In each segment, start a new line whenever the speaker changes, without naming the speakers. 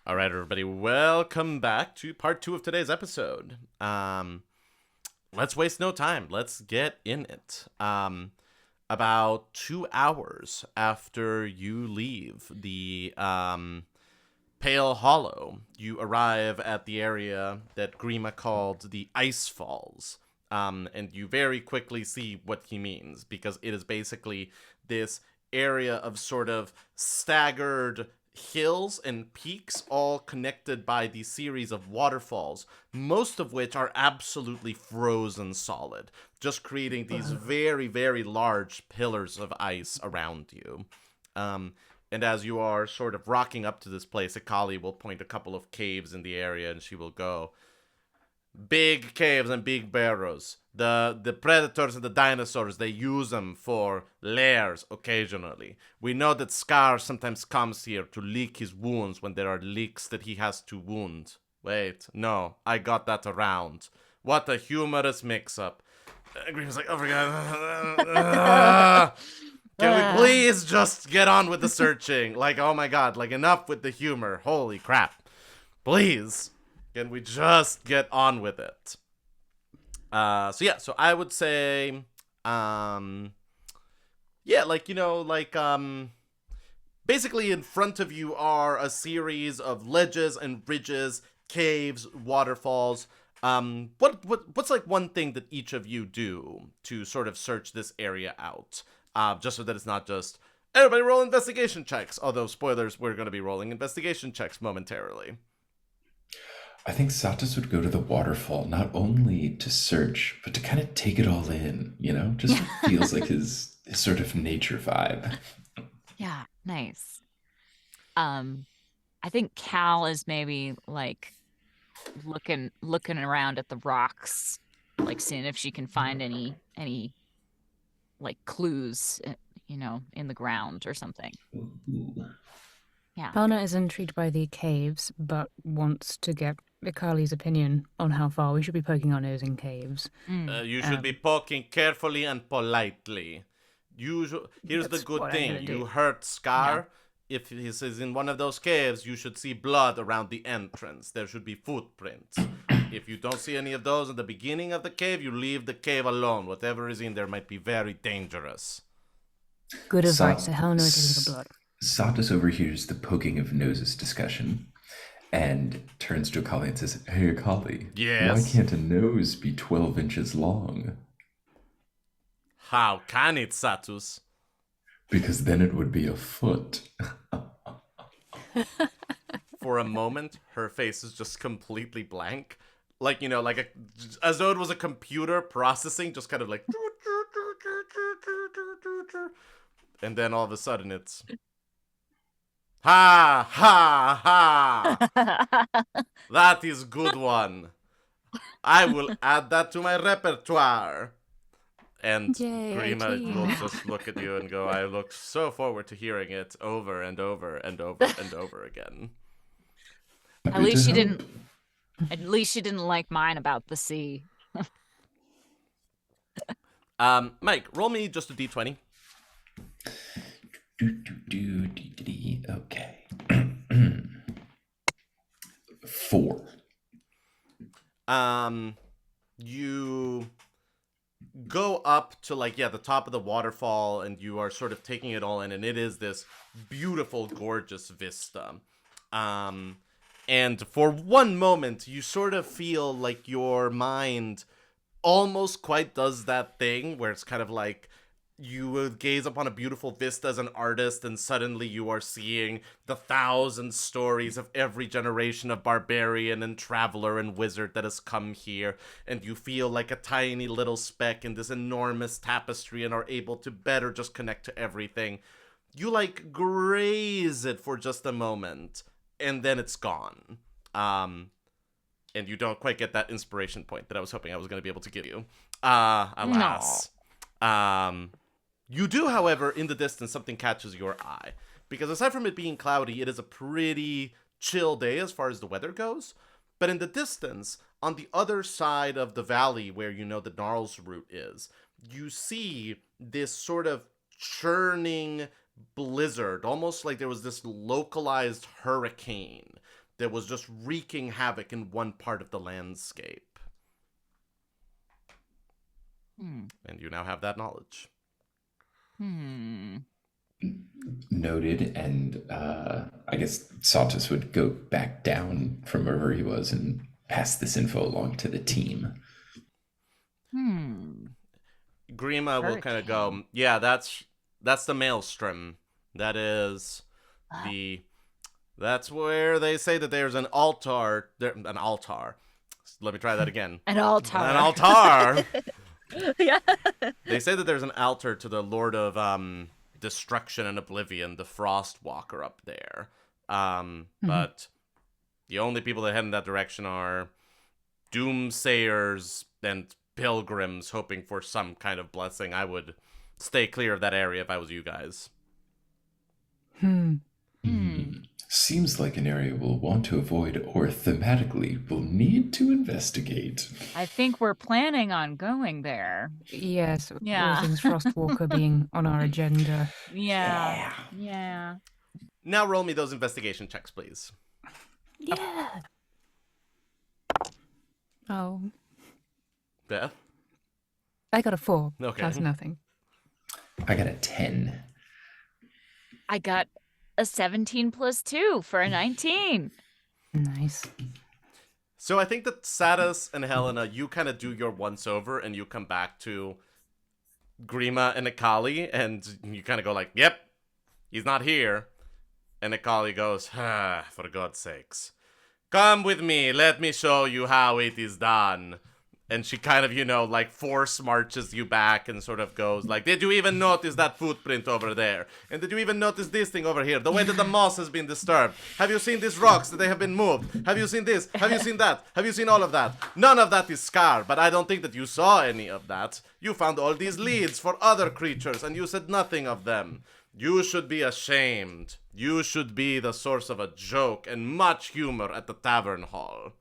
All right, everybody, welcome back to part 2 of today's episode. Let's waste no time. Let's get in it. About 2 hours after you leave the Pale Hollow, you arrive at the area that Grimma called the Ice Falls. And you very quickly see what he means, because it is basically this area of sort of staggered hills and peaks, all connected by these series of waterfalls, most of which are absolutely frozen solid, just creating these very, very large pillars of ice around you. And as you are sort of rocking up to this place, Ikali will point a couple of caves in the area, and she will go, "Big caves and big barrows. The predators and the dinosaurs, they use them for lairs occasionally. We know that Scar sometimes comes here to lick his wounds when there are leaks that he has to wound. Wait, no, I got that around. What a humorous mix-up." Green's like, "Oh my god. Can we please just get on with the searching? Like, oh my god, like enough with the humor. Holy crap. Please. Can we just get on with it?" So I would say, basically in front of you are a series of ledges and ridges, caves, waterfalls. What's like one thing that each of you do to sort of search this area out? Just so that it's not just, everybody roll investigation checks. Although, spoilers, we're going to be rolling investigation checks momentarily.
I think Satus would go to the waterfall not only to search, but to kind of take it all in, you know? Just feels like his sort of nature vibe.
Yeah, nice. I think Cal is maybe like looking around at the rocks, like seeing if she can find any like clues, in the ground or something.
Ooh.
Yeah.
Helena is intrigued by the caves, but wants to get Ikali's opinion on how far we should be poking our nose in caves.
You should be poking carefully and politely. Here's the
That's
good
what I'm
thing.
gonna do.
You hurt Scar. If he is in one of those caves, you should see blood around the entrance. There should be footprints. If you don't see any of those in the beginning of the cave, you leave the cave alone. Whatever is in there might be very dangerous.
Good
Sa-
advice. So Helena is looking for blood.
Satus overhears the poking of noses discussion and turns to Akali and says, "Hey, Akali,
Yes?
why can't a nose be 12 inches long?
How can it, Satus?
Because then it would be a foot."
For a moment, her face is just completely blank. Like, as though it was a computer processing, just kind of like... And then all of a sudden it's... Ha! Ha! Ha! That is good one. I will add that to my repertoire. And
Yay,
Grimma will just look at you and go, "I look so forward to hearing it over and over and over and over again."
At least she didn't. At least she didn't like mine about the sea.
Mike, roll me just a d20.
Okay. 4.
You go up to the top of the waterfall, and you are sort of taking it all in, and it is this beautiful, gorgeous vista. And for one moment, you sort of feel like your mind almost quite does that thing where it's kind of like you would gaze upon a beautiful vista as an artist, and suddenly you are seeing the 1,000 stories of every generation of barbarian and traveler and wizard that has come here, and you feel like a tiny little speck in this enormous tapestry and are able to better just connect to everything. You graze it for just a moment, and then it's gone. And you don't quite get that inspiration point that I was hoping I was going to be able to give you. Alas. No. You do, however, in the distance, something catches your eye. Because aside from it being cloudy, it is a pretty chill day as far as the weather goes. But in the distance, on the other side of the valley where the Gnarls route is, you see this sort of churning blizzard, almost like there was this localized hurricane that was just wreaking havoc in one part of the landscape. And you now have that knowledge.
Noted, and I guess Satus would go back down from wherever he was and pass this info along to the team.
Grimma will kind of go, yeah, that's the maelstrom. That is that's where they say that there's an altar. An altar. Let me try that again.
An altar.
An altar.
Yeah.
They say that there's an altar to the Lord of Destruction and Oblivion, the Frost Walker up there. But the only people that head in that direction are doomsayers and pilgrims hoping for some kind of blessing. I would stay clear of that area if I was you guys.
Seems like an area we'll want to avoid, or thematically we'll need to investigate.
I think we're planning on going there.
Yes,
Yeah.
all things Frostwalker being on our agenda.
Yeah.
Now roll me those investigation checks, please.
Yeah. Oh,
Beth?
I got a 4.
Okay.
That's nothing.
I got a 10.
I got a 17 plus 2 for a 19.
Nice.
So I think that Satus and Helena, you kind of do your once-over, and you come back to Grimma and Ikali, and you kind of go like, yep, he's not here. And Ikali goes, for God's sakes. Come with me, let me show you how it is done. And she kind of, like force marches you back and sort of goes like, did you even notice that footprint over there? And did you even notice this thing over here? The way that the moss has been disturbed. Have you seen these rocks that they have been moved? Have you seen this? Have you seen that? Have you seen all of that? None of that is Scar, but I don't think that you saw any of that. You found all these leads for other creatures and you said nothing of them. You should be ashamed. You should be the source of a joke and much humor at the tavern hall.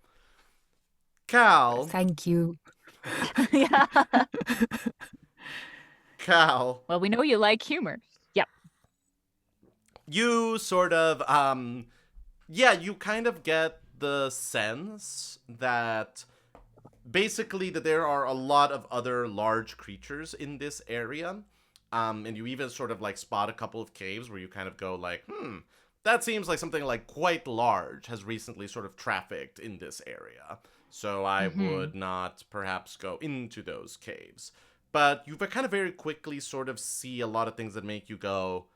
Cal.
Thank you.
Yeah.
Cal.
Well, we know you like humor. Yep.
You sort of, you kind of get the sense that basically that there are a lot of other large creatures in this area. And you even sort of like spot a couple of caves where you kind of go like, that seems like something like quite large has recently sort of trafficked in this area. So I would not perhaps go into those caves. But you kind of very quickly sort of see a lot of things that make you go,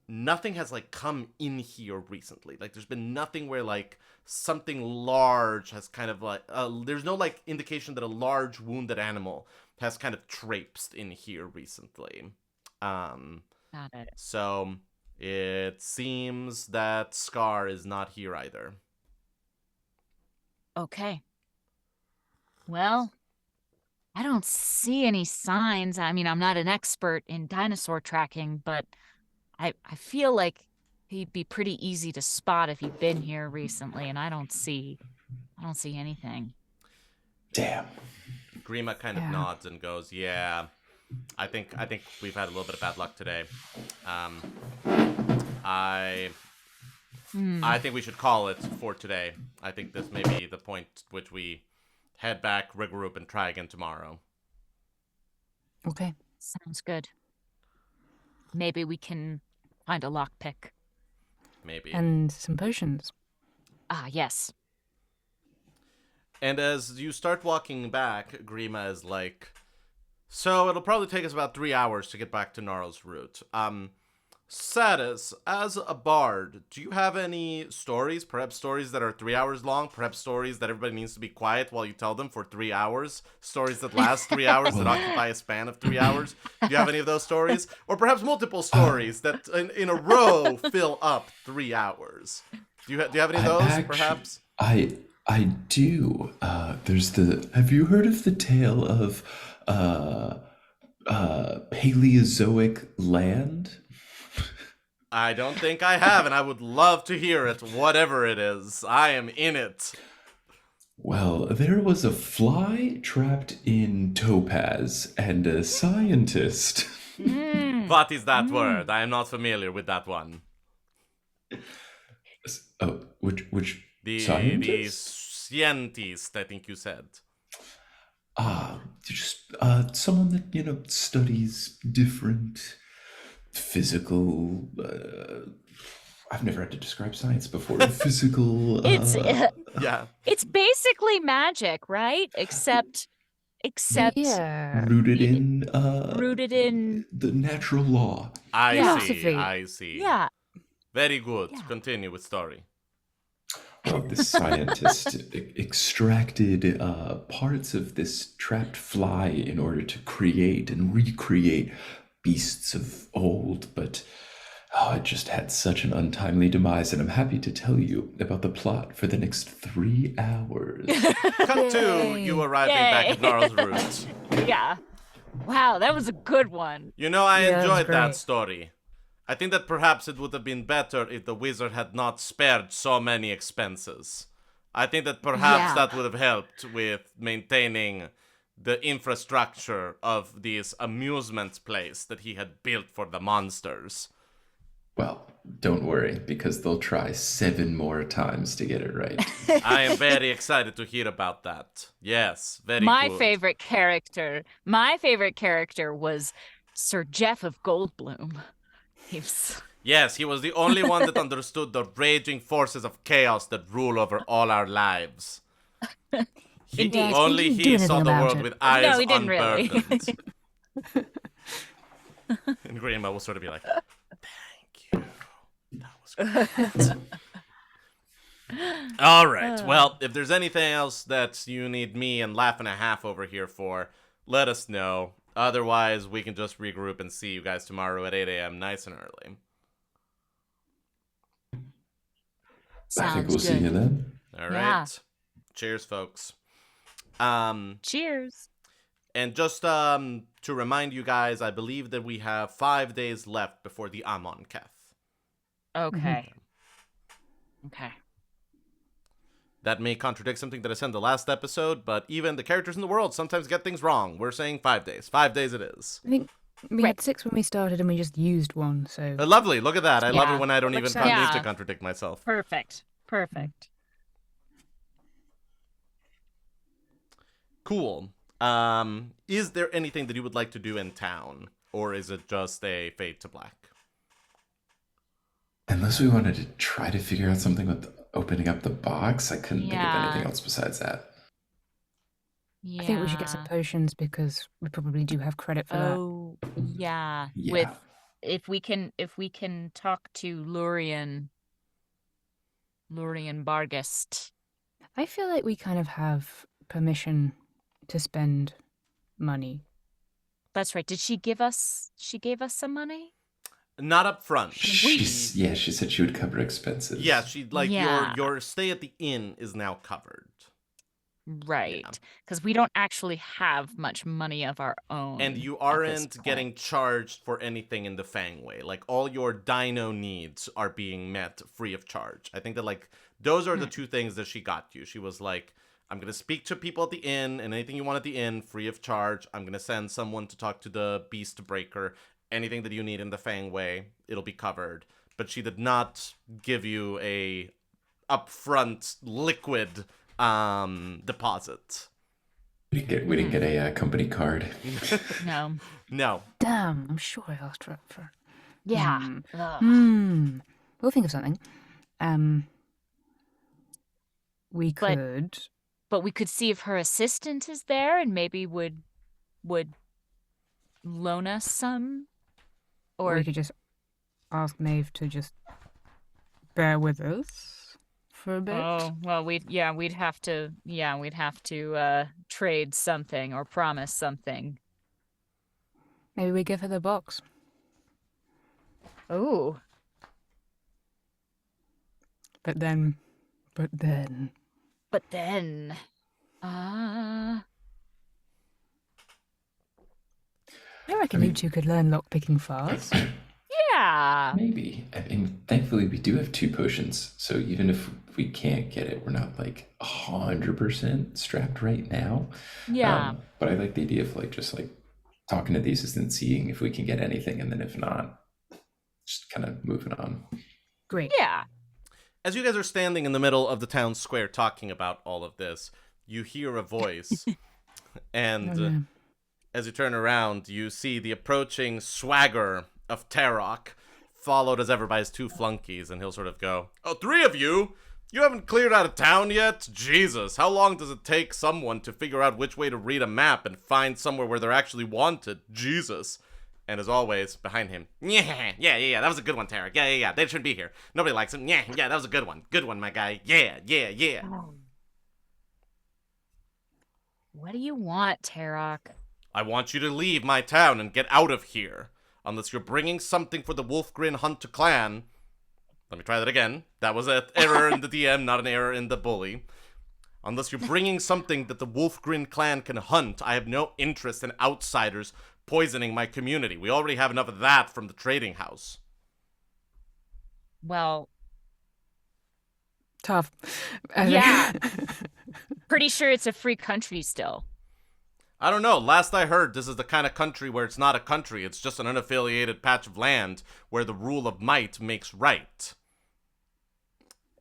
nothing has like come in here recently. Like there's been nothing where like something large has kind of like, there's no like indication that a large wounded animal has kind of traipsed in here recently.
Got it.
So it seems that Scar is not here either.
Okay. Well, I don't see any signs. I mean, I'm not an expert in dinosaur tracking, but I feel like he'd be pretty easy to spot if he'd been here recently, and I don't see anything.
Damn.
Grimma kind of nods and goes, yeah, I think we've had a little bit of bad luck today. I think we should call it for today. I think this may be the point at which we head back, regroup, and try again tomorrow.
Okay.
Sounds good. Maybe we can find a lockpick.
Maybe.
And some potions.
Ah, yes.
And as you start walking back, Grimma is like, so it'll probably take us about 3 hours to get back to Gnarl's route. Satus, as a bard, do you have any stories? Perhaps stories that are 3 hours long? Perhaps stories that everybody needs to be quiet while you tell them for 3 hours? Stories that last 3 hours, that occupy a span of 3 hours? Do you have any of those stories? Or perhaps multiple stories that in a row fill up 3 hours? Do you have any of those, perhaps?
I do. Have you heard of the tale of Paleozoic land?
I don't think I have, and I would love to hear it, whatever it is. I am in it.
Well, there was a fly trapped in topaz and a scientist.
What is that word? I am not familiar with that one.
Oh, which
The
Scientist?
scientist, I think you said.
Just someone that studies different physical. I've never had to describe science before. Physical.
Yeah.
It's basically magic, right? Except
Yeah.
rooted in the natural law.
I
Philosophy.
see.
Yeah.
Very good.
Yeah.
Continue with story.
Well, this scientist extracted parts of this trapped fly in order to create and recreate beasts of old, but it just had such an untimely demise, and I'm happy to tell you about the plot for the next 3 hours.
Cut to you arriving back at Gnarl's Roots.
Yeah. Wow, that was a good one.
I
Yeah, that was
enjoyed that
great.
story. I think that perhaps it would have been better if the wizard had not spared so many expenses. I think that perhaps
Yeah.
that would have helped with maintaining the infrastructure of this amusement place that he had built for the monsters.
Well, don't worry, because they'll try 7 more times to get it right.
I am very excited to hear about that. Yes, very
My
good.
favorite character was Sir Jeff of Goldblum.
Yes, he was the only one that understood the raging forces of chaos that rule over all our lives.
Indeed.
Only
He didn't do
he saw
anything
the
about
world
it.
with eyes
No, he didn't really.
unburdened. And Grimma will sort of be like, thank you. That was great. All right. Well, if there's anything else that you need me and Laugh and a Half over here for, let us know. Otherwise, we can just regroup and see you guys tomorrow at 8 a.m. nice and early.
I think
Sounds
we'll
good.
see you then.
All
Yeah.
right. Cheers, folks.
Cheers.
And just to remind you guys, I believe that we have 5 days left before the Amon Keth.
Okay. Okay.
That may contradict something that I said in the last episode, but even the characters in the world sometimes get things wrong. We're saying 5 days. 5 days it is.
I think we had 6 when we started and we just used one, so...
Lovely. Look at that. I love
Yeah.
it when I don't even
Looks
need
like-
to
Yeah.
contradict myself.
Perfect.
Cool. Is there anything that you would like to do in town? Or is it just a fade to black?
Unless we wanted to try to figure out something with opening up the box, I couldn't think of
Yeah.
anything else besides that.
Yeah.
I think we should get some potions because we probably do have credit for that.
Oh, yeah.
Yeah.
With if we can talk to Lurian Bargest.
I feel like we kind of have permission to spend money.
That's right. Did she give us some money?
Not up front.
She said she would cover expenses.
Yeah, she
Yeah.
your stay at the inn is now covered.
Right. Because we don't actually have much money of our own.
And you
at this
aren't
point.
getting charged for anything in the Fangway. Like, all your dino needs are being met free of charge. I think that, those are the two things that she got you. She was like, I'm going to speak to people at the inn, and anything you want at the inn, free of charge. I'm going to send someone to talk to the Beast Breaker. Anything that you need in the Fangway, it'll be covered. But she did not give you a upfront liquid deposit.
We didn't get a company card.
No.
No.
Damn, I'm sure I asked for...
Yeah.
Hmm.
Ugh.
We'll think of something. We
But-
could...
But we could see if her assistant is there and maybe would loan us some. Or
we could just ask Maeve to just bear with us for a bit.
oh well, we'd have to trade something or promise something.
Maybe we give her the box.
Oh,
But then...
but then,
I reckon you two could learn lockpicking fast.
yeah,
Maybe. I mean, thankfully we do have 2 potions, so even if we can't get it, we're not 100% strapped right now.
yeah.
But I like the idea of just talking to the assistant, seeing if we can get anything, and then if not, just kind of moving on.
Great.
Yeah.
As you guys are standing in the middle of the town square talking about all of this, you hear a voice, and as you turn around, you see the approaching swagger of Tarrok, followed as ever by his two flunkies, and he'll sort of go, "Oh, three of you? You haven't cleared out of town yet? Jesus, how long does it take someone to figure out which way to read a map and find somewhere where they're actually wanted? Jesus." And as always, behind him, yeah, that was a good one, Tarrok. Yeah, they shouldn't be here. Nobody likes him. Yeah, that was a good one. Good one, my guy. Yeah.
What do you want, Tarrok?
I want you to leave my town and get out of here. Unless you're bringing something for the Wolfgrin Hunter clan. Let me try that again. That was an error in the DM, not an error in the bully. Unless you're bringing something that the Wolfgrin clan can hunt, I have no interest in outsiders poisoning my community. We already have enough of that from the trading house.
Well,
tough.
Yeah. Pretty sure it's a free country still.
I don't know. Last I heard, this is the kind of country where it's not a country. It's just an unaffiliated patch of land where the rule of might makes right.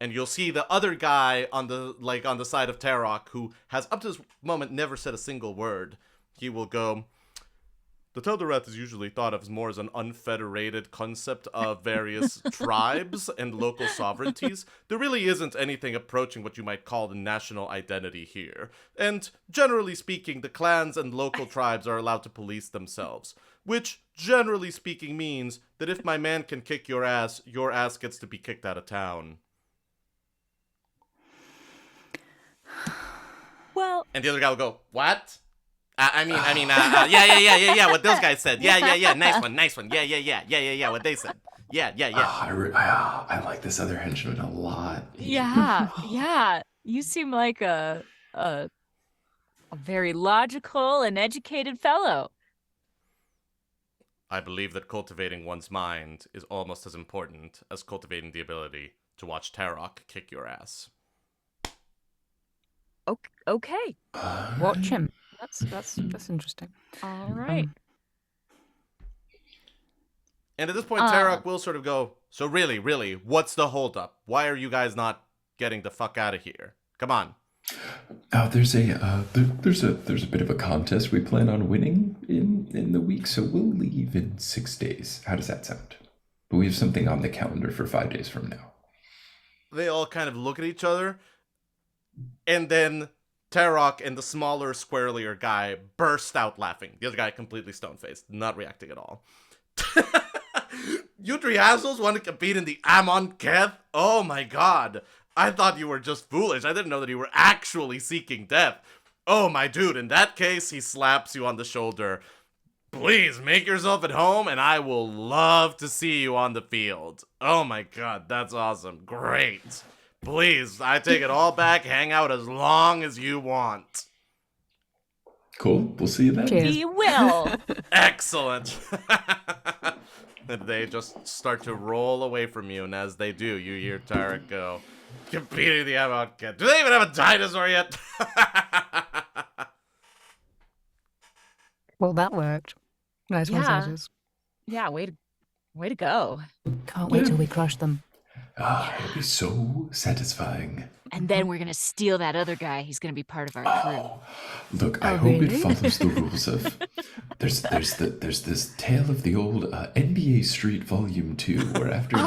And you'll see the other guy on the side of Tarrok, who has up to this moment never said a single word. He will go, "The Teldorath is usually thought of more as an unfederated concept of various tribes and local sovereignties. There really isn't anything approaching what you might call the national identity here. And generally speaking, the clans and local tribes are allowed to police themselves. Which, generally speaking, means that if my man can kick your ass gets to be kicked out of town."
Well,
and the other guy will go, "What? Yeah, what those guys said. Yeah, nice one. Yeah, what they said. Yeah.
I like this other henchman a lot.
Yeah. You seem like a very logical and educated fellow.
I believe that cultivating one's mind is almost as important as cultivating the ability to watch Tarrok kick your ass."
Okay.
Watch him. That's interesting.
All right.
And at this point, Tarrok will sort of go, "So really, what's the holdup? Why are you guys not getting the fuck out of here? Come on."
There's a bit of a contest we plan on winning in the week, so we'll leave in 6 days. How does that sound? But we have something on the calendar for 5 days from now.
They all kind of look at each other, and then Tarrok and the smaller, squarelier guy burst out laughing. The other guy completely stone-faced, not reacting at all. "You three assholes want to compete in the Amon Keth? Oh my god. I thought you were just foolish. I didn't know that you were actually seeking death. Oh my dude, in that case," he slaps you on the shoulder, "please make yourself at home and I will love to see you on the field. Oh my god, that's awesome. Great. Please, I take it all back. Hang out as long as you want."
Cool. We'll see you then.
Cheers.
We will.
Excellent. And they just start to roll away from you, and as they do, you hear Tarrok go, "Competing the Amon Keth. Do they even have a dinosaur yet?"
Well, that worked. Nice one,
Yeah.
Satus.
Yeah, way to go.
Can't wait till we crush them.
It'll be so satisfying.
And then we're gonna steal that other guy. He's gonna be part of our crew.
Look, I
Oh,
hope
really?
it follows the rules of. There's this tale of the old NBA Street Volume 2, where after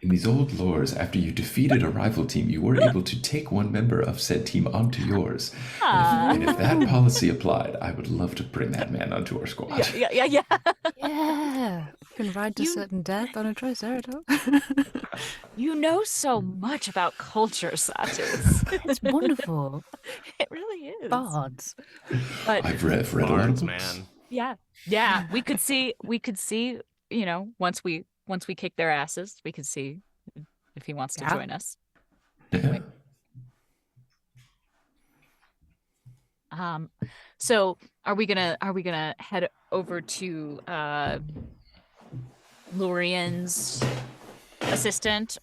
in these old lores, after you defeated a rival team, you were able to take one member of said team onto yours. And if that policy applied, I would love to bring that man onto our squad.
Yeah.
Yeah. You can ride to certain death on a Triceratops.
You know so much about culture, Satus.
It's wonderful.
It really is.
Bards.
But
I've read a lot of
Bards,
books.
man.
yeah, we could see, you know, once we kick their asses, we could see if he wants to
Yeah.
join us.
Yeah.
So are we gonna head over to Lurian's assistant?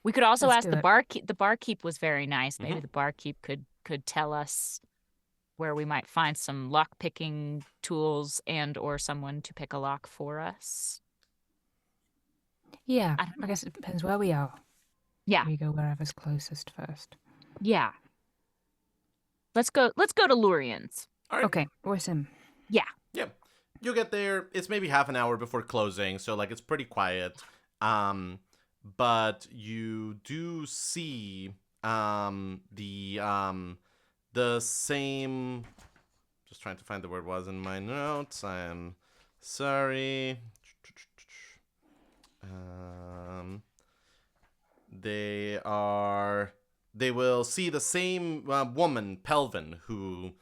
We could also
Let's
ask
do
the
it.
barkeep. The barkeep was very nice. Maybe the barkeep could tell us where we might find some lock picking tools and or someone to pick a lock for us.
Yeah,
I don't know.
I guess it depends where we are.
Yeah.
We go wherever's closest first.
Yeah. Let's go to Lurian's.
All right.
Okay, where's him?
Yeah.
Yeah. You get there, it's maybe half an hour before closing, so like it's pretty quiet. But you do see the same, just trying to find the word was in my notes. I am sorry. They will see the same woman, Pelvin, who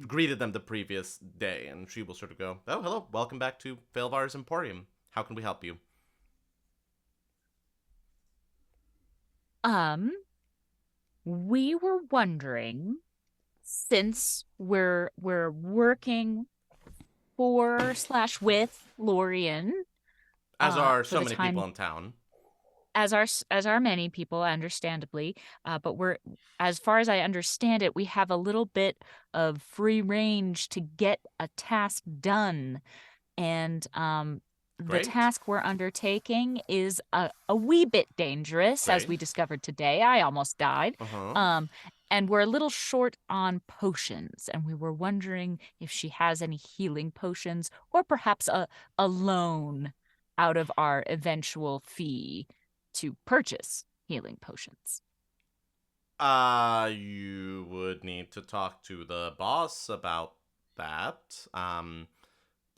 greeted them the previous day, and she will sort of go, "Oh, hello, welcome back to Failvar's Emporium. How can we help you?"
We were wondering, since we're working for/with Lorien,
As are
for
so
the
many
time,
people in town.
as are many people, understandably, but we're, as far as I understand it, we have a little bit of free range to get a task done, and the
Great.
task we're undertaking is a wee bit dangerous, as
Great.
we discovered today. I almost died.
Uh-huh.
And we're a little short on potions, and we were wondering if she has any healing potions, or perhaps a loan out of our eventual fee to purchase healing potions.
You would need to talk to the boss about that.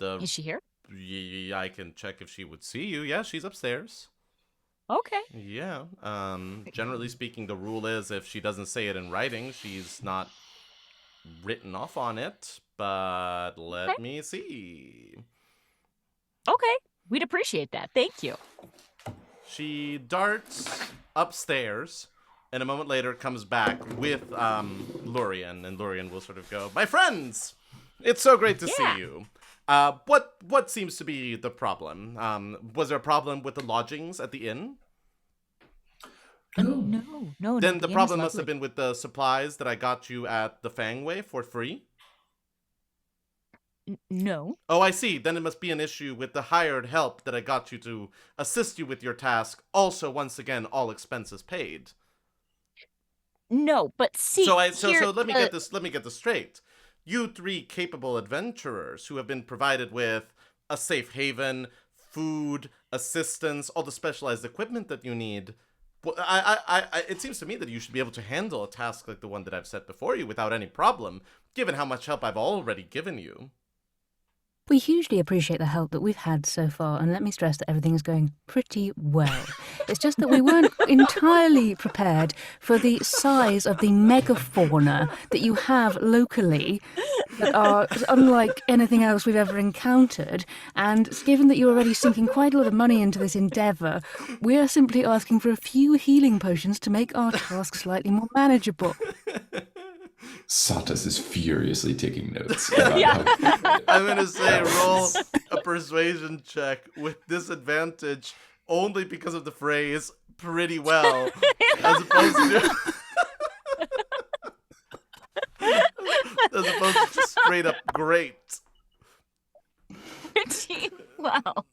Is she here?
I can check if she would see you. Yeah, she's upstairs.
Okay.
Yeah. Generally speaking, the rule is if she doesn't say it in writing, she's not written off on it. But let me see.
Okay. We'd appreciate that. Thank you.
She darts upstairs, and a moment later comes back with Lorien, and Lorien will sort of go, "My friends, it's so great to see you. What seems to be the problem? Was there a problem with the lodgings at the inn?
No.
Then the
inn is
problem must
lovely.
have been with the supplies that I got you at the Fangway for free?
No.
Oh, I see. Then it must be an issue with the hired help that I got you to assist you with your task. Also, once again, all expenses paid."
No, but see,
So
here,
let me get this straight. You three capable adventurers who have been provided with a safe haven, food, assistance, all the specialized equipment that you need. It seems to me that you should be able to handle a task like the one that I've set before you without any problem, given how much help I've already given you.
We hugely appreciate the help that we've had so far, and let me stress that everything is going pretty well. It's just that we weren't entirely prepared for the size of the megafauna that you have locally that are unlike anything else we've ever encountered. And given that you're already sinking quite a lot of money into this endeavour, we're simply asking for a few healing potions to make our task slightly more manageable.
Satus is furiously taking notes.
Yeah.
I'm going to say roll a persuasion check with disadvantage only because of the phrase "pretty well," as opposed to just straight up great.
pretty well.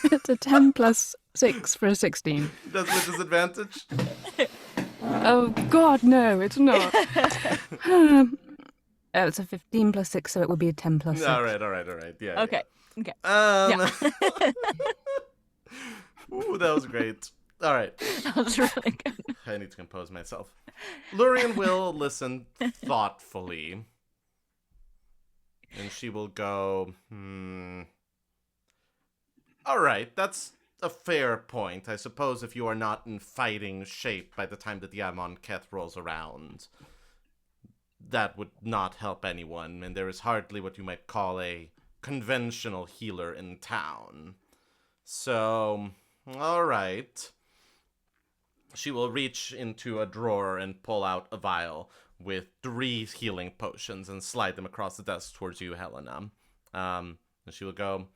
It's a 10 plus 6 for a 16.
That's with disadvantage?
Oh, God, no, it's not. It's a 15 plus 6, so it would be a 10 plus 6.
All right. Yeah.
Okay. Okay.
Yeah. Ooh, that was great. All right.
That was really good.
I need to compose myself. Lurien will listen thoughtfully. And she will go, all right, that's a fair point. I suppose if you are not in fighting shape by the time that the Amon Keth rolls around, that would not help anyone, and there is hardly what you might call a conventional healer in town. So, all right. She will reach into a drawer and pull out a vial with 3 healing potions and slide them across the desk towards you, Helena. And she will go,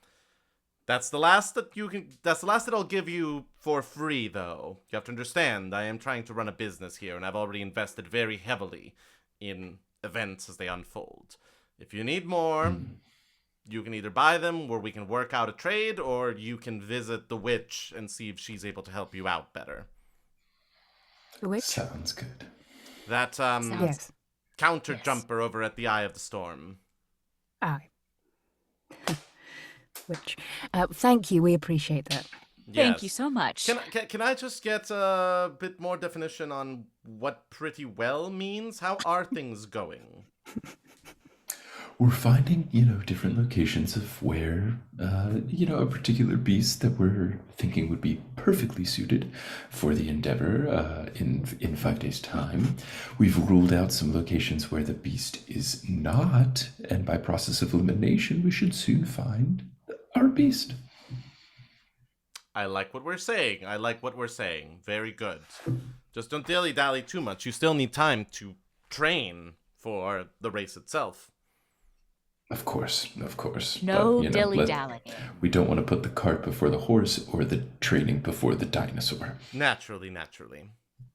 That's the last that I'll give you for free, though. You have to understand, I am trying to run a business here, and I've already invested very heavily in events as they unfold. If you need more, you can either buy them, or we can work out a trade, or you can visit the witch and see if she's able to help you out better.
Which?
Sounds good.
That
Yes.
counter
Yes.
jumper over at the Eye of the Storm.
Aye. Which? Thank you. We appreciate that.
Thank you
Yes.
so much.
Can I just get a bit more definition on what pretty well means? How are things going?
We're finding, different locations of where, a particular beast that we're thinking would be perfectly suited for the endeavor in 5 days' time. We've ruled out some locations where the beast is not, and by process of elimination, we should soon find our beast.
I like what we're saying. Very good. Just don't dilly-dally too much. You still need time to train for the race itself.
Of course.
No
But,
dilly-dallying.
we don't want to put the cart before the horse or the training before the dinosaur.
Naturally.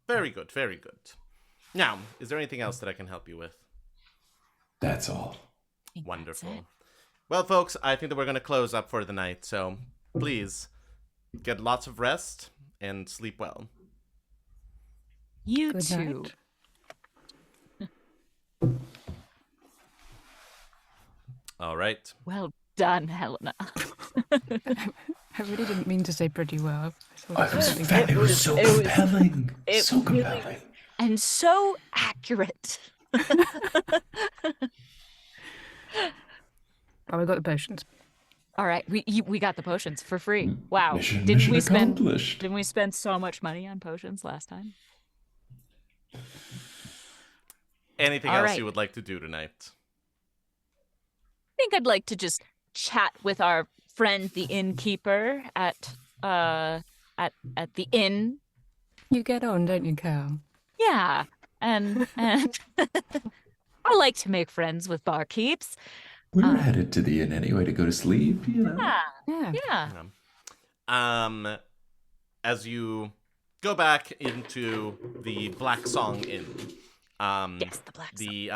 Very good. Now, is there anything else that I can help you with?
That's all.
I think that's
Wonderful.
it.
Well, folks, I think that we're going to close up for the night, so please get lots of rest and sleep well.
You
Good
too.
night.
All right.
Well done, Helena.
I really didn't mean to say pretty well.
It was so
it was-
compelling.
it
So
really-
compelling.
And so accurate.
Oh, we got the potions.
All right, we got the potions for free. Wow.
Mission
Didn't
accomplished.
we spend so much money on potions last time?
Anything
All
else
right.
you would like to do tonight?
I think I'd like to just chat with our friend the innkeeper at the inn.
You get on, don't you, Cal?
Yeah. And I like to make friends with barkeeps.
We're headed to the inn anyway to go to sleep,
Yeah.
Yeah.
Yeah.
As you go back into the Black Song Inn,
Yes, the black.
the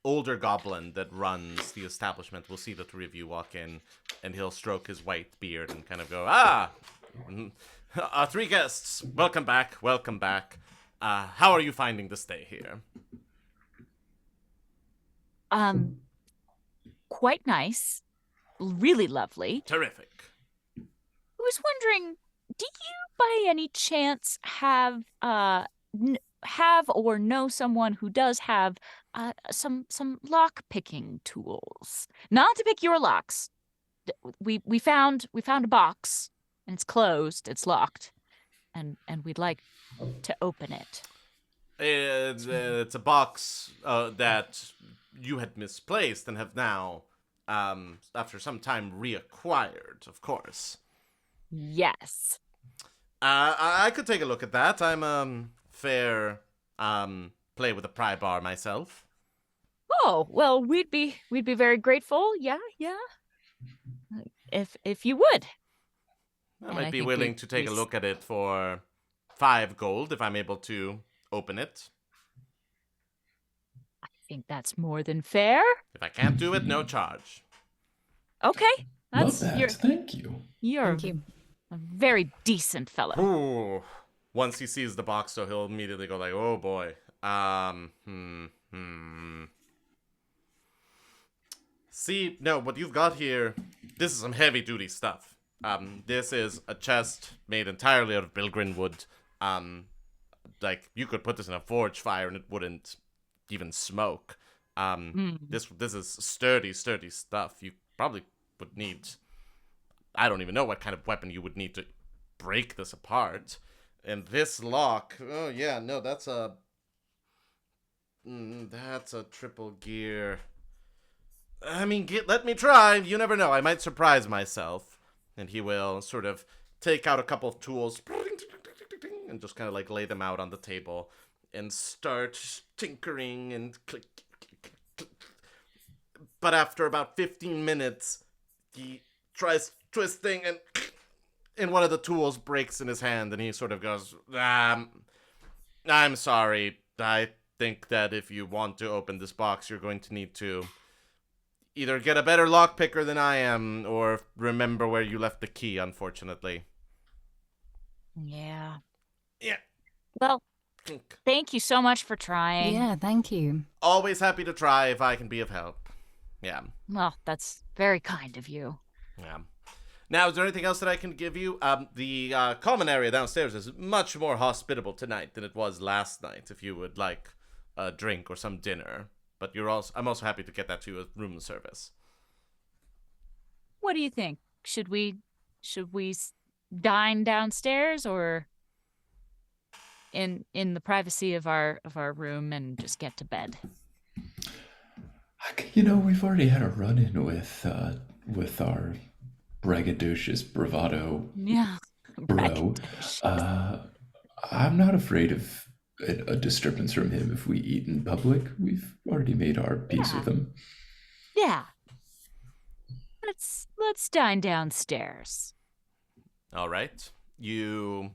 older goblin that runs the establishment will see the three of you walk in, and he'll stroke his white beard and kind of go, our three guests, welcome back. How are you finding the stay here?
Quite nice. Really lovely.
Terrific.
I was wondering, do you by any chance have or know someone who does have some lock picking tools? Not to pick your locks. We found a box and it's closed, it's locked, and we'd like to open it.
It's a box that you had misplaced and have now, after some time, reacquired, of course.
Yes.
I could take a look at that. I'm fair play with a pry bar myself.
Oh, well, we'd be very grateful. Yeah. If you would.
I
And
might
I
be
think
willing
we-
to take a
we s-
look at it for 5 gold if I'm able to open it.
I think that's more than fair.
If I can't do it, no charge.
Okay.
Love that. Thank you.
You're
Thank you.
a very decent fellow.
Ooh. Once he sees the box, though, he'll immediately go like, "Oh boy." See, no, what you've got here, this is some heavy-duty stuff. This is a chest made entirely out of bilgrin wood. Like, you could put this in a forge fire and it wouldn't even smoke. This is sturdy stuff. You probably would need, I don't even know what kind of weapon you would need to break this apart. And this lock, oh yeah, no, that's a triple gear. I mean, let me try. You never know. I might surprise myself. And he will sort of take out a couple of tools and just kind of like lay them out on the table and start tinkering and click. But after about 15 minutes, he tries twisting and one of the tools breaks in his hand and he sort of goes, I'm sorry. I think that if you want to open this box, you're going to need to either get a better lockpicker than I am or remember where you left the key, unfortunately.
Yeah.
Yeah.
Well, Thank you so much for trying.
Yeah, thank you.
Always happy to try if I can be of help. Yeah.
Well, that's very kind of you.
Yeah. Now, is there anything else that I can give you? The common area downstairs is much more hospitable tonight than it was last night, if you would like a drink or some dinner. But I'm also happy to get that to you as room service.
What do you think? Should we dine downstairs or in the privacy of our room and just get to bed?
We've already had a run-in with our braggadocious bravado
Yeah.
bro. I'm not afraid of a disturbance from him if we eat in public. We've already made our peace with him.
Yeah. Let's dine downstairs.
All right. You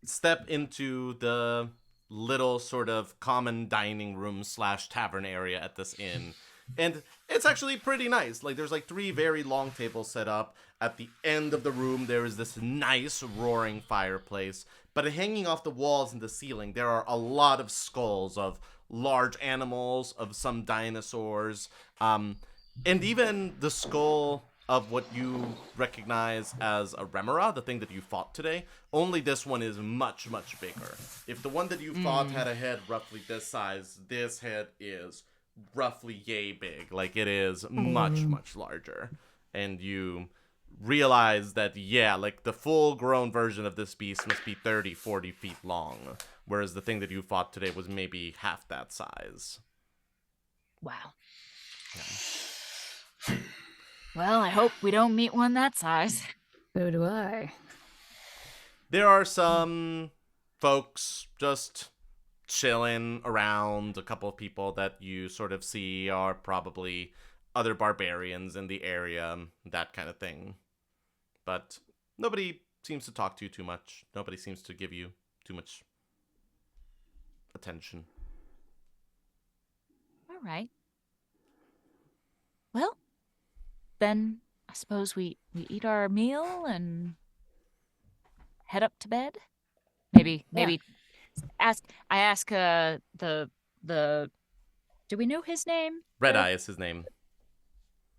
step into the little sort of common dining room / tavern area at this inn. And it's actually pretty nice. Like, there's like 3 very long tables set up. At the end of the room, there is this nice roaring fireplace. But hanging off the walls and the ceiling, there are a lot of skulls of large animals, of some dinosaurs, and even the skull of what you recognize as a remora, the thing that you fought today. Only this one is much, much bigger. If the one that you fought had a head roughly this size, this head is roughly yay big. Like, it is much, much larger. And you realize that, yeah, like, the full-grown version of this beast must be 30, 40 feet long, whereas the thing that you fought today was maybe half that size.
Wow. Well, I hope we don't meet one that size.
So do I.
There are some folks just chilling around. A couple of people that you sort of see are probably other barbarians in the area, that kind of thing. But nobody seems to talk to you too much. Nobody seems to give you too much attention.
All right. Well, then I suppose we eat our meal and head up to bed. Maybe I ask the do we know his name?
Red Eye is his name.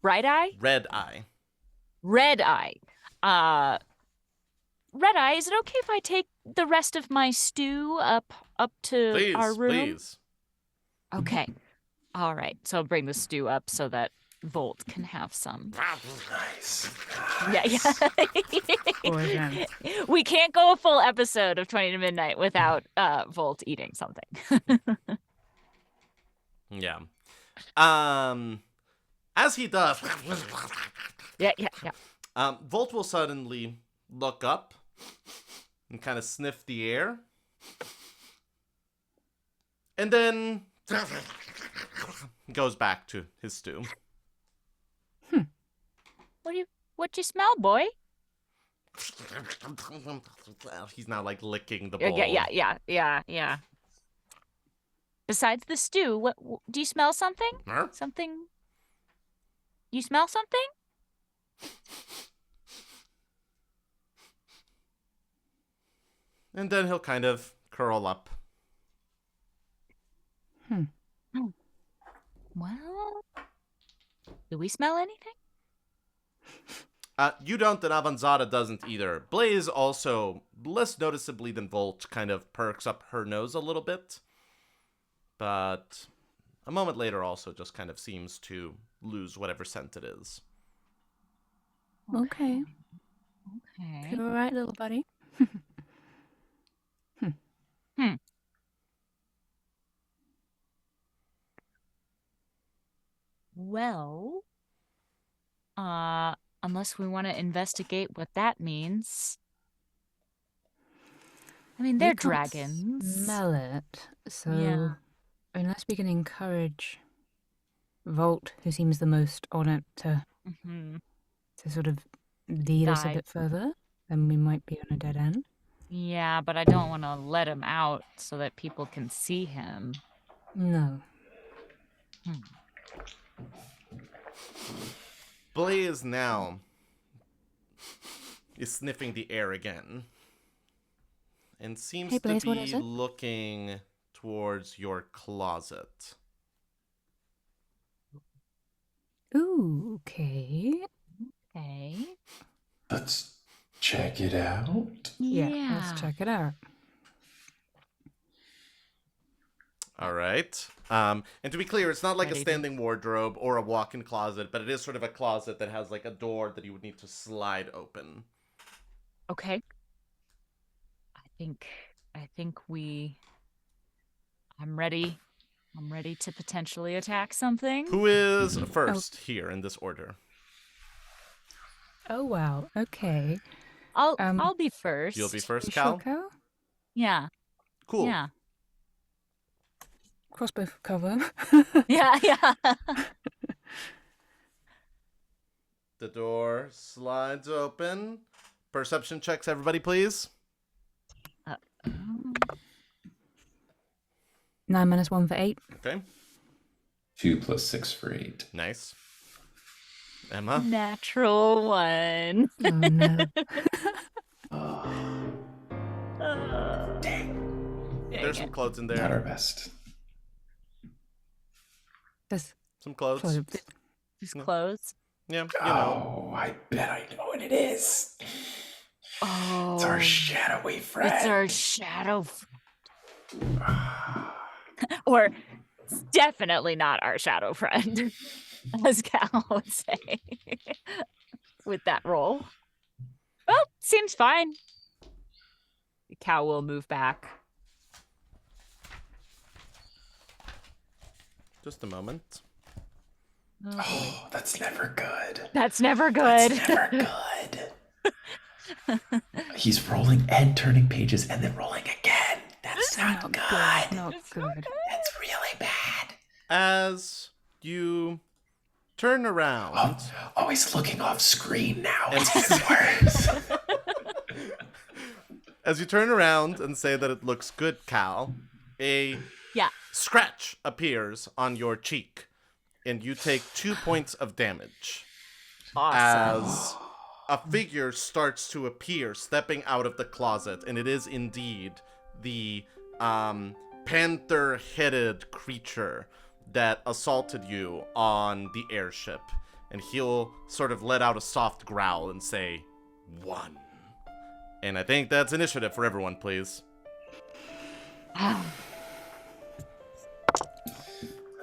Bright Eye?
Red Eye.
Red Eye. Red Eye, is it okay if I take the rest of my stew up to our room?
Please.
Okay. All right. So I'll bring the stew up so that Volt can have some.
Nice.
Yeah. We can't go a full episode of 20 to Midnight without Volt eating something.
Yeah. As he does,
Yeah.
Volt will suddenly look up and kind of sniff the air. And then goes back to his stew.
What you smell, boy?
He's now like licking the bowl.
Yeah. Besides the stew, what do you smell something?
Huh?
Something? You smell something?
And then he'll kind of curl up.
Well, do we smell anything?
You don't, and Avanzada doesn't either. Blaze also, less noticeably than Volt, kind of perks up her nose a little bit. But a moment later also just kind of seems to lose whatever scent it is.
Okay.
Okay.
You're all right, little buddy.
Well, unless we want to investigate what that means. I mean, they're
We can't
dragons.
Smell it. So,
Yeah.
unless we can encourage Volt, who seems the most on it, to sort of lead us a
Guide.
bit further, then we might be on a dead end.
Yeah, but I don't want to let him out so that people can see him.
No.
Blaze now is sniffing the air again. and seems
Hey, Blaze,
to
what
be
is it?
looking towards your closet.
Ooh, okay.
Okay.
Let's check it out.
Yeah, let's check it out.
All right. And to be clear, it's not like a
Ready to-
standing wardrobe or a walk-in closet, but it is sort of a closet that has like a door that you would need to slide open.
Okay. I think I'm ready. I'm ready to potentially attack something.
Who is first here in this order?
Oh, wow. Okay.
I'll be first.
You'll be first,
You
Cal?
sure, Cal?
Yeah.
Cool.
Yeah.
Crossbow for cover.
Yeah, yeah.
The door slides open. Perception checks, everybody, please.
9 minus 1 for 8.
Okay.
2 + 6 for 8.
Nice. Emma?
Natural 1.
Oh, no.
Dang.
There's some clothes in
Not
there.
our best.
There's
Some clothes.
His clothes.
Yeah, you know.
Oh, I bet I know what it is.
Oh.
It's our shadowy friend.
It's our shadow. Or it's definitely not our shadow friend, as Cal would say, with that roll. Well, seems fine. Cal will move back.
Just a moment.
Oh, that's never good.
That's never good.
That's never good. He's rolling and turning pages and then rolling again. That's not good.
not good.
That's really bad.
As you turn around,
Oh, he's looking off screen now.
And-
It's even worse.
as you turn around and say that it looks good, Cal, a
Yeah.
scratch appears on your cheek, and you take 2 points of damage.
Awesome.
As a figure starts to appear stepping out of the closet, and it is indeed the panther-headed creature that assaulted you on the airship. And he'll sort of let out a soft growl and say, 1. And I think that's initiative for everyone, please.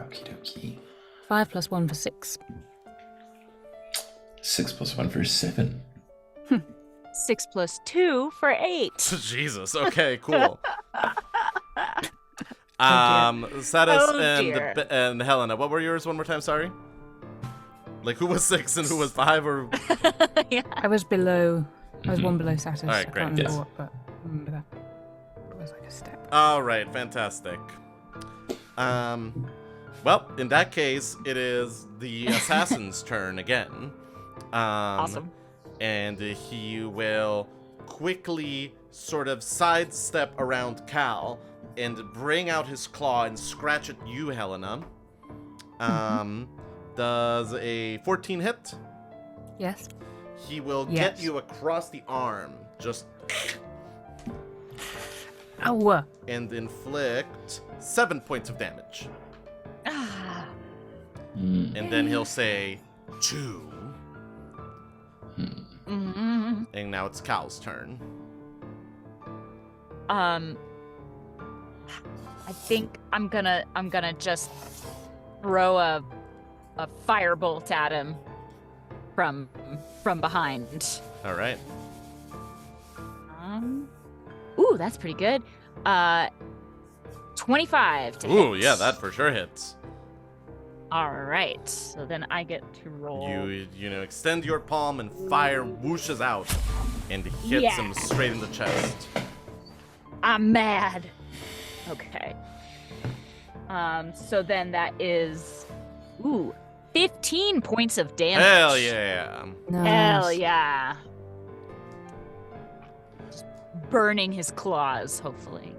Okie dokie.
5 plus 1 for 6.
6 + 1 for 7.
6 plus 2 for 8.
Jesus, okay, cool. Satus
Oh, dear.
and Helena, what were yours one more time, sorry? Like, who was 6 and who was 5, or...
Yeah.
I was below. I was 1 below Satus.
Alright,
I
great.
can't remember
Yes.
what, but I remember that. It was like a step.
Alright, fantastic. Well, in that case, it is the assassin's turn again.
Awesome.
And he will quickly sort of sidestep around Cal and bring out his claw and scratch at you, Helena. Does a 14 hit?
Yes.
He will
Yes.
get you across the arm, just
Ow.
and inflict 7 points of damage.
Ah.
And then he'll say 2.
Mm-hmm.
And now it's Cal's turn.
I think I'm gonna just throw a firebolt at him from behind.
All right.
Ooh, that's pretty good. 25 to
Ooh,
hit.
yeah, that for sure hits.
All right. So then I get to roll.
You know, extend your palm and fire whooshes out and hits him straight in the chest.
I'm mad. Okay. So then that is 15 points of damage.
Hell yeah.
Nice.
Hell yeah. Just burning his claws, hopefully.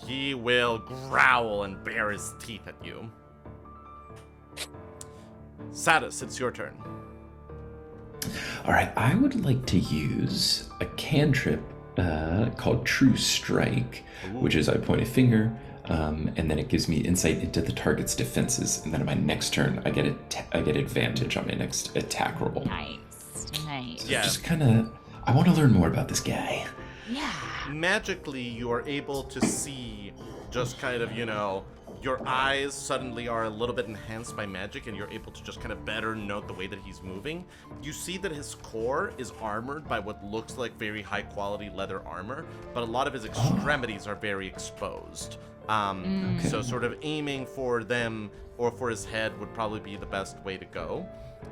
He will growl and bare his teeth at you. Satus, it's your turn.
All right, I would like to use a cantrip called True Strike, which is I point a finger, and then it gives me insight into the target's defenses, and then on my next turn, I get advantage on my next attack roll.
Nice.
Yeah.
Just kind of, I want to learn more about this guy.
Yeah.
Magically, you are able to see just kind of, your eyes suddenly are a little bit enhanced by magic, and you're able to just kind of better note the way that he's moving. You see that his core is armored by what looks like very high quality leather armor, but a lot of his extremities are very exposed. So sort of aiming for them or for his head would probably be the best way to go.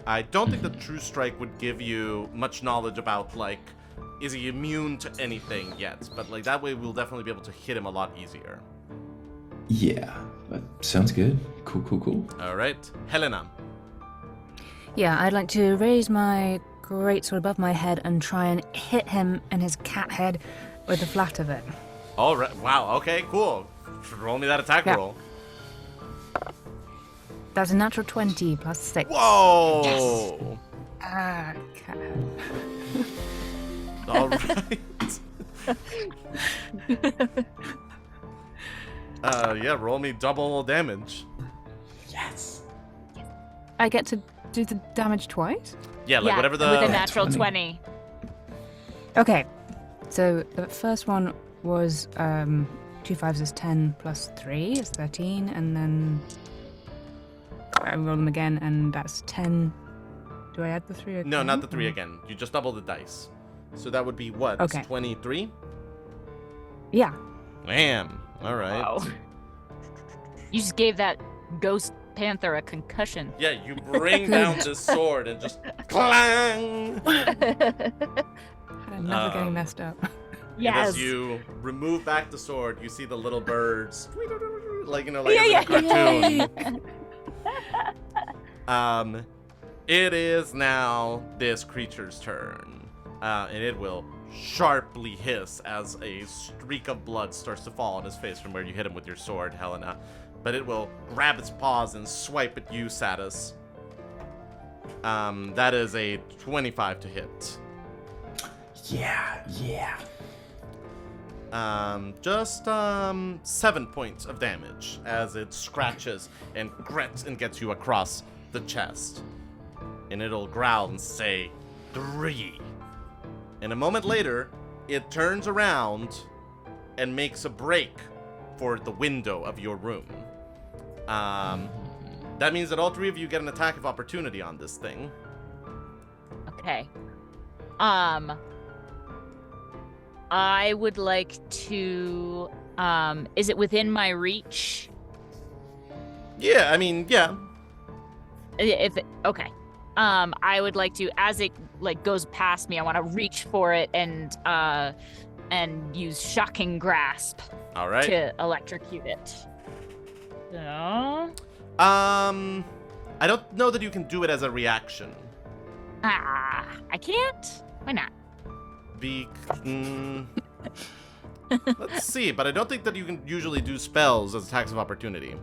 I don't think that True Strike would give you much knowledge about, like, is he immune to anything yet, but like that way we'll definitely be able to hit him a lot easier.
Yeah, sounds good. Cool.
All right, Helena.
Yeah, I'd like to raise my greatsword above my head and try and hit him in his cat head with the flat of it.
All right. Wow. Okay. Cool. Roll me that attack roll.
That's a natural 20 plus 6.
Whoa.
Ah, cat head.
All right. Yeah. Roll me double damage.
Yes.
I get to do the damage twice?
Yeah. Like whatever the.
with a natural 20.
Okay, so the first one was 2 5s is 10 plus 3 is 13, and then I roll them again, and that's 10. Do I add the 3 again?
No, not the 3 again. You just double the dice. So that would be what?
Okay.
23?
Yeah.
Damn. All right.
Wow. You just gave that ghost panther a concussion.
Yeah, you bring down this sword and just clang.
I'm never getting messed up.
And
Yes.
as you remove back the sword, you see the little birds, like in a cartoon. It is now this creature's turn, and it will sharply hiss as a streak of blood starts to fall on his face from where you hit him with your sword, Helena. But it will grab its paws and swipe at you, Satus. That is a 25 to hit.
Yeah.
Just 7 points of damage as it scratches and grits and gets you across the chest. And it'll growl and say, 3. And a moment later, it turns around and makes a break for the window of your room. That means that all 3 of you get an attack of opportunity on this thing.
Okay. I would like to. Is it within my reach?
Yeah, I mean, yeah.
Okay. I would like to, as it like goes past me, I want to reach for it and use shocking grasp.
All right.
To electrocute it. So.
I don't know that you can do it as a reaction.
I can't. Why not?
Let's see, but I don't think that you can usually do spells as attacks of opportunity.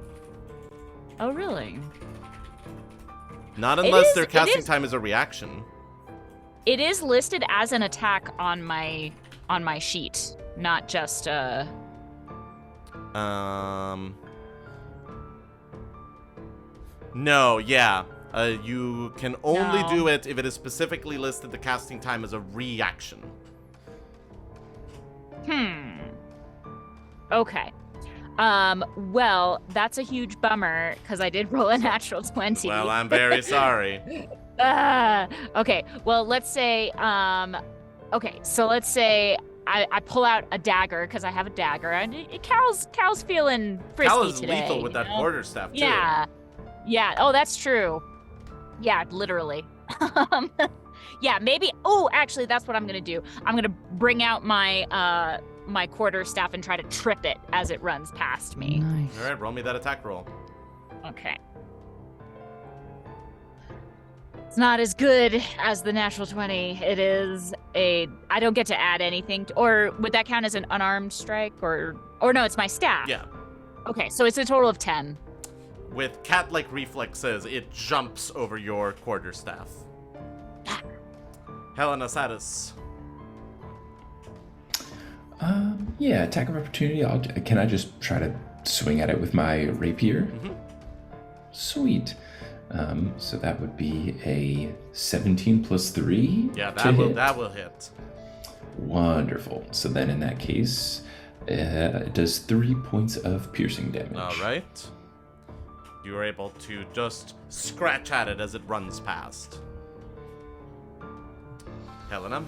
Oh, really?
Not unless their casting time is a reaction.
It is listed as an attack on my sheet, not just
No, yeah. You can only
No.
do it if it is specifically listed the casting time as a reaction.
Okay. Well, that's a huge bummer because I did roll a natural 20.
Well, I'm very sorry.
Okay. Well, let's say okay, so let's say I pull out a dagger because I have a dagger, and Cal's feeling frisky
Cal is
today.
lethal with that
know?
quarterstaff too.
Yeah. Oh, that's true. Yeah, literally. Yeah, maybe. Oh, actually, that's what I'm gonna do. I'm gonna bring out my my quarterstaff and try to trip it as it runs past me.
Nice.
All right, roll me that attack roll.
Okay. It's not as good as the natural 20. It is I don't get to add anything or would that count as an unarmed strike or no, it's my staff.
Yeah.
Okay, so it's a total of 10.
With cat-like reflexes, it jumps over your quarterstaff.
Ah.
Helena, Satus.
Yeah, attack of opportunity. Can I just try to swing at it with my rapier?
Mm-hmm.
Sweet. So that would be a 17 plus 3.
Yeah,
to hit.
that will hit.
Wonderful. So then in that case, it does 3 points of piercing damage.
All right. You are able to just scratch at it as it runs past. Helena?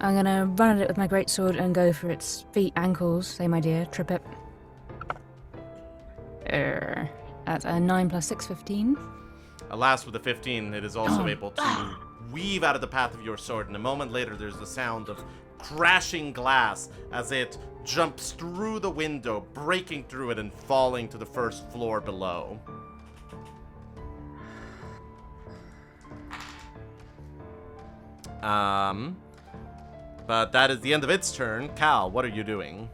I'm going to run at it with my greatsword and go for its feet, ankles, same idea, trip it. That's a 9 plus 6, 15.
Alas, with a 15, it is also able to weave out of the path of your sword, and a moment later there's the sound of crashing glass as it jumps through the window, breaking through it and falling to the first floor below. But that is the end of its turn. Cal, what are you doing?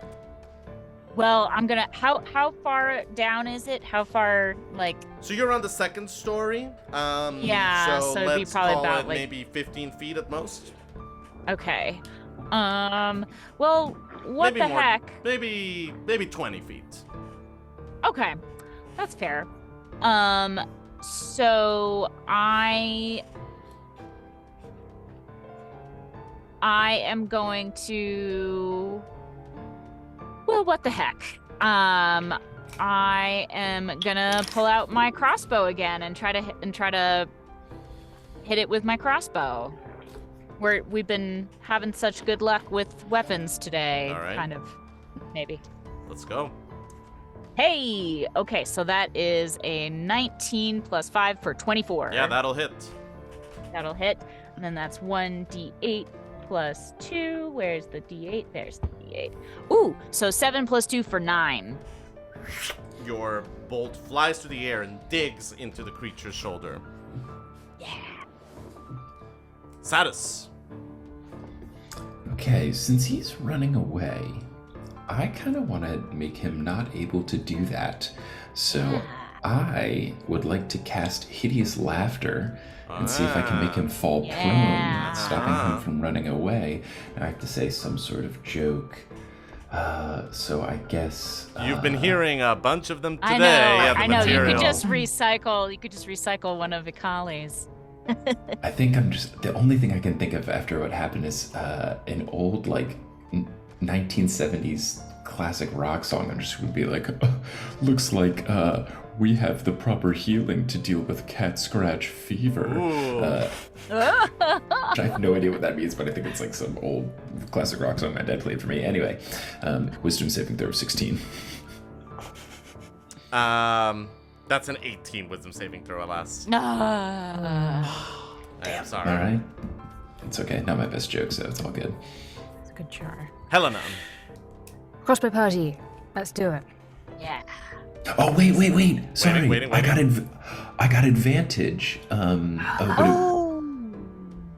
Well, I'm gonna. How far down is it? How far, like?
So you're on the second story.
Yeah, so it'd be
let's
probably
call
about,
it
like-
maybe 15 feet at most.
Okay. Well, what
Maybe
the
more.
heck?
Maybe 20 feet.
Okay, that's fair. So I am going to. Well, what the heck? I am gonna pull out my crossbow again and try to hit it with my crossbow. We've been having such good luck with weapons today.
All right.
Kind of, maybe.
Let's go.
Hey! Okay, so that is a 19 plus 5 for 24.
Yeah, that'll hit.
That'll hit. And then that's 1d8 plus 2. Where's the d8? There's the d8. Ooh, so 7 plus 2 for 9.
Your bolt flies through the air and digs into the creature's shoulder.
Yeah.
Satus.
Okay, since he's running away, I kind of want to make him not able to do that. So I would like to cast Hideous Laughter and see if I can make him fall
Yeah.
prone, stopping him from running away. Now I have to say some sort of joke. So I guess
You've been hearing a bunch of them today.
I know.
at the
I know. You
material.
could just recycle. You could just recycle one of Ikali's.
I think I'm just the only thing I can think of after what happened is an old 1970s classic rock song. I'm just would be like, looks like we have the proper healing to deal with cat scratch fever. I have no idea what that means, but I think it's like some old classic rock song my dad played for me. Anyway, wisdom saving throw of 16.
That's an 18 wisdom saving throw, alas.
No.
I am sorry.
All right, it's okay. Not my best joke, so it's all good.
It's a good try.
Helena.
Crossbow party. Let's do it.
Yeah.
Oh wait! Sorry,
Waiting.
I got advantage.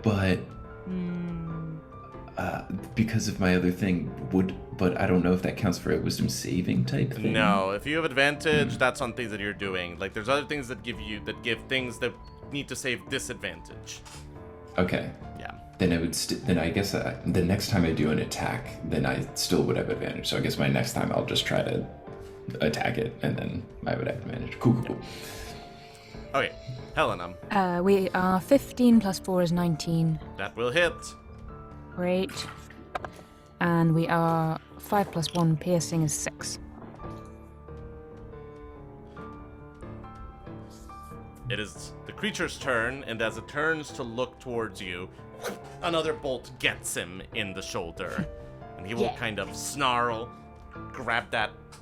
But because of my other thing, but I don't know if that counts for a wisdom saving type thing.
No, if you have advantage, that's on things that you're doing. Like there's other things that give things that need to save disadvantage.
Okay.
Yeah.
Then I would. Then I guess the next time I do an attack, then I still would have advantage. So I guess my next time I'll just try to attack it, and then I would have advantage. Cool.
Okay, Helena.
We are 15 plus 4 is 19.
That will hit.
Great. And we are 5 plus 1 piercing is 6.
It is the creature's turn, and as it turns to look towards you, another bolt gets him in the shoulder. And he will kind of snarl,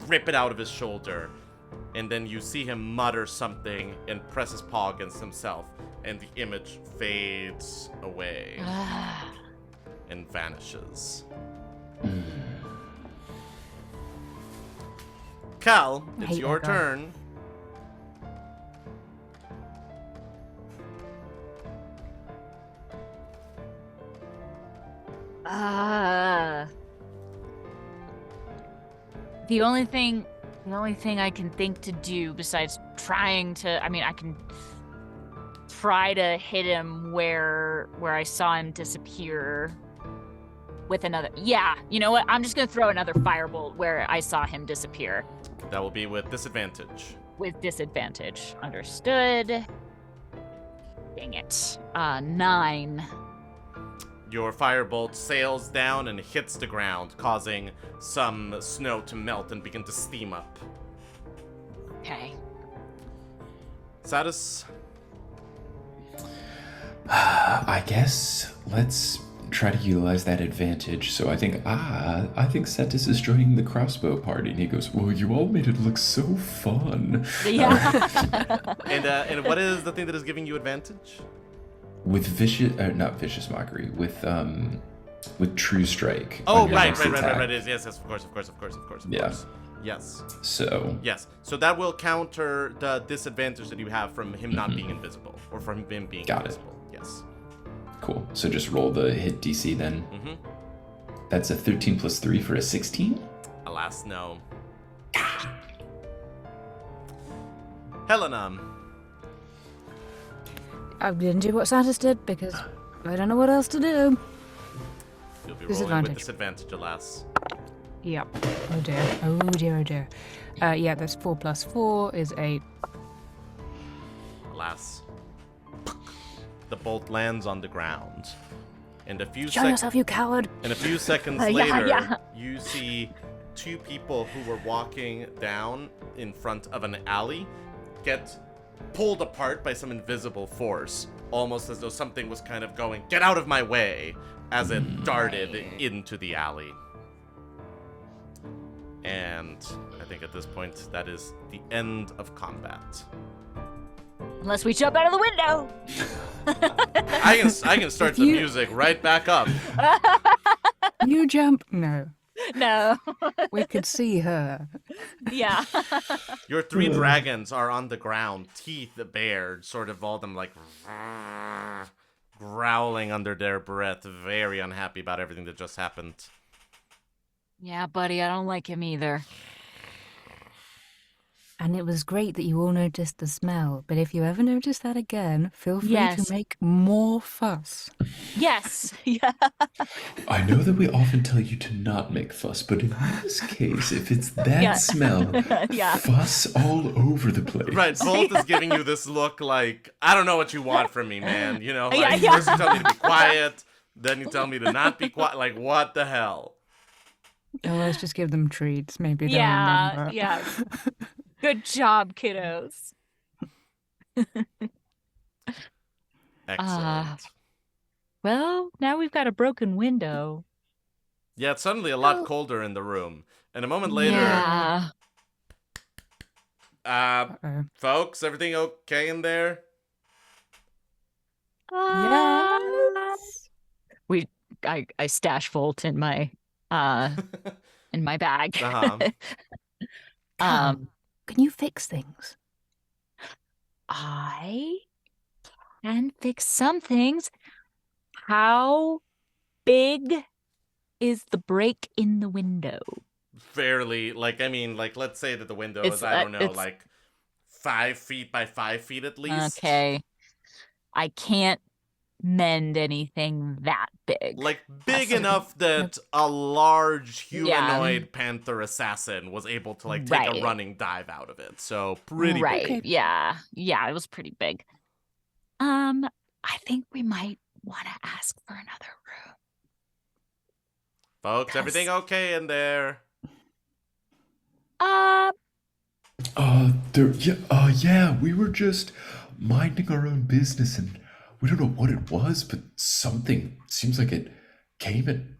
rip it out of his shoulder. And then you see him mutter something and press his paw against himself, and the image fades away and vanishes. Cal,
I
it's
hate
your
that guy.
turn.
The only thing I can think to do besides trying to, I can try to hit him where I saw him disappear. With another, yeah. You know what? I'm just gonna throw another firebolt where I saw him disappear.
That will be with disadvantage.
With disadvantage. Understood. Dang it. 9.
Your firebolt sails down and hits the ground, causing some snow to melt and begin to steam up.
Okay.
Satus?
I guess let's try to utilize that advantage. So I think Satus is joining the crossbow party, and he goes, "Well, you all made it look so fun."
Yeah.
And what is the thing that is giving you advantage?
With not vicious mockery, with true strike.
Oh,
on your
right.
next attack.
Yes, of course.
Yeah.
Yes.
So
So that will counter the disadvantage that you have from him not being invisible, or from him being
Got it.
invisible. Yes.
cool. So just roll the hit DC then.
Mm-hmm.
That's a 13 plus 3 for a 16?
Alas, no. Helena.
I didn't do what Satus did because I don't know what else to do.
You'll be rolling with
Disadvantage.
disadvantage, alas.
Yep. Oh dear. Oh dear. Oh dear. Yeah, that's 4 plus 4 is 8.
Alas. The bolt lands on the ground. And a few
Show yourself, you coward!
And a few seconds
Yeah,
later,
yeah.
you see two people who were walking down in front of an alley get pulled apart by some invisible force, almost as though something was kind of going, "Get out of my way," as it darted into the alley. And I think at this point, that is the end of combat.
Unless we jump out of the window.
I can start the music right back up.
You jump? No.
No.
We could see her.
Yeah.
Your three dragons are on the ground, teeth bared, sort of all of them like growling under their breath, very unhappy about everything that just happened.
Yeah, buddy, I don't like him either.
And it was great that you all noticed the smell, but if you ever notice that again, feel free
Yes.
to make more fuss.
Yes. Yeah.
I know that we often tell you to not make fuss, but in this case, if it's that
Yeah.
smell,
Yeah.
fuss all over the place.
Right, Bolt is giving you this look like, I don't know what you want from me, man. You know, like,
Yeah, yeah.
first you tell me to be quiet, then you tell me to not be quiet. Like, what the hell?
Oh, let's just give them treats. Maybe they'll
Yeah.
remember.
Yeah. Good job, kiddos.
Excellent.
Well, now we've got a broken window.
Yeah, it's suddenly a lot colder in the room. And a moment later,
Yeah.
Uh-oh.
folks, everything okay in there?
Yes.
I stash Volt in my bag.
Uh-huh.
Can you fix things?
I can fix some things. How big is the break in the window?
Fairly, like, I mean, like, let's say that the window
It's,
is, I don't know,
it's-
like 5 feet by 5 feet at least.
Okay. I can't mend anything that big.
Like, big
Awesome.
enough that a large humanoid panther assassin was able to, like, take a
Right.
running dive out of it. So, pretty
right.
big.
Okay.
Yeah. Yeah, it was pretty big. I think we might want to ask for another room.
Folks, everything okay in there?
Yeah, we were just minding our own business, and we don't know what it was, but something seems like it came and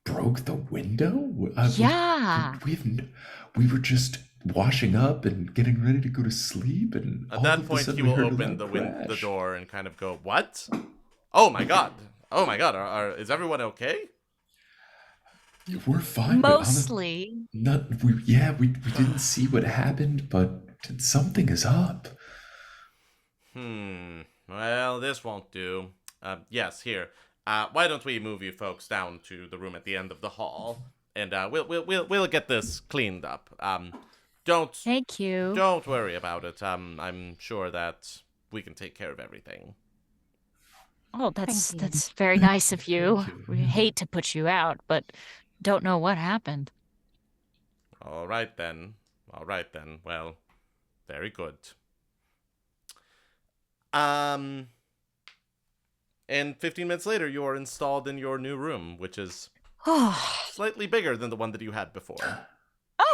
broke the window.
Yeah.
We were just washing up and getting ready to go to sleep, and
At
all
that
of a
point,
sudden
he
we
will
heard a
open
loud
the
crash.
door and kind of go, "What? Oh my god! Oh my god! Is everyone okay?"
We're fine. but
Mostly.
we didn't see what happened, but something is up.
Well, this won't do. Yes, here. Why don't we move you folks down to the room at the end of the hall, and we'll get this cleaned up. Don't
Thank you.
don't worry about it. I'm sure that we can take care of everything.
Oh,
Thank you.
that's very nice of you.
Thank you.
We hate to put you out, but don't know what happened.
All right then. Well, very good. And 15 minutes later, you are installed in your new room, which is
Oh,
slightly bigger than the one that you had before.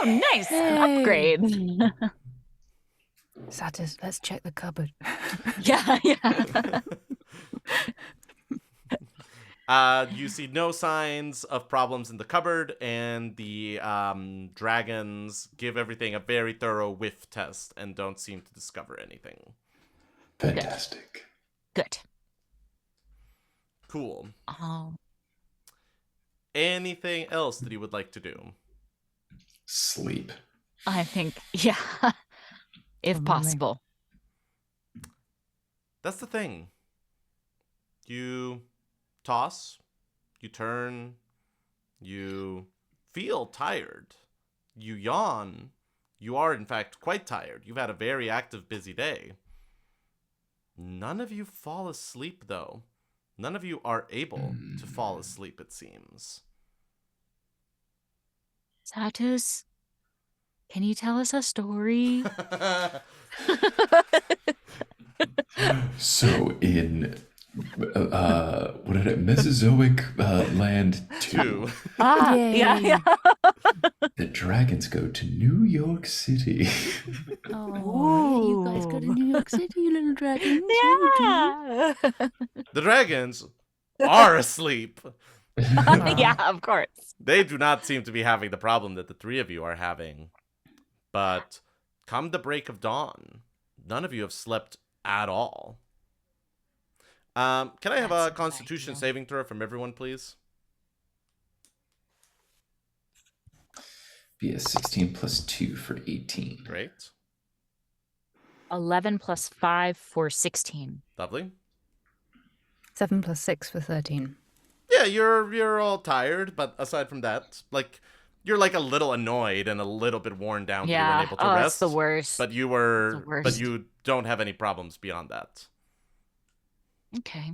nice.
Yay.
Upgrade.
Satus, let's check the cupboard.
Yeah.
You see no signs of problems in the cupboard, and the dragons give everything a very thorough whiff test and don't seem to discover anything.
Fantastic.
Good.
Cool.
Oh,
Anything else that you would like to do?
Sleep.
I think, yeah. If
Probably.
possible.
That's the thing. You toss, you turn, you feel tired, you yawn. You are, in fact, quite tired. You've had a very active, busy day. None of you fall asleep, though. None of you are able to fall asleep, it seems.
Satus, can you tell us a story?
So in what is it? Mesozoic land 2.
Yay.
Yeah.
The dragons go to New York City.
Oh, you guys go to New York City, you little dragons.
Yeah.
The dragons are asleep.
Yeah, of course.
They do not seem to be having the problem that the three of you are having. But come the break of dawn, none of you have slept at all. Can I have
That's
a
not
Constitution
ideal.
saving throw from everyone, please?
Be a 16 plus 2 for 18.
Great.
11 plus 5 for 16.
Lovely.
7 plus 6 for 13.
Yeah, you're all tired, but aside from that, like, you're like a little annoyed and a little bit worn down. You
Yeah.
weren't able to
Oh,
rest.
it's the worst.
But you
It's
were,
the worst.
but you don't have any problems beyond that.
Okay.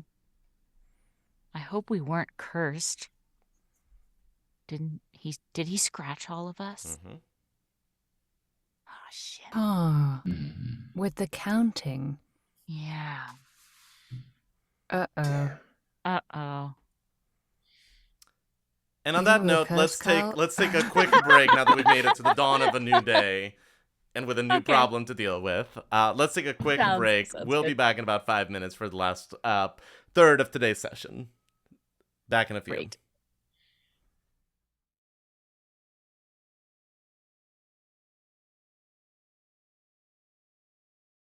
I hope we weren't cursed. Did he scratch all of us?
Mm-hmm.
Oh shit.
Ah,
Mhm.
with the counting.
Yeah.
Uh-oh.
Uh-oh.
And on
You
that
were
note,
cursed, Carl.
let's take a quick break now that we've made it to the dawn of a new day, and with a new
Okay.
problem to deal with. Let's take a quick break.
Sounds
We'll be
good.
back in about 5 minutes for the last third of today's session. Back in a few.
Great.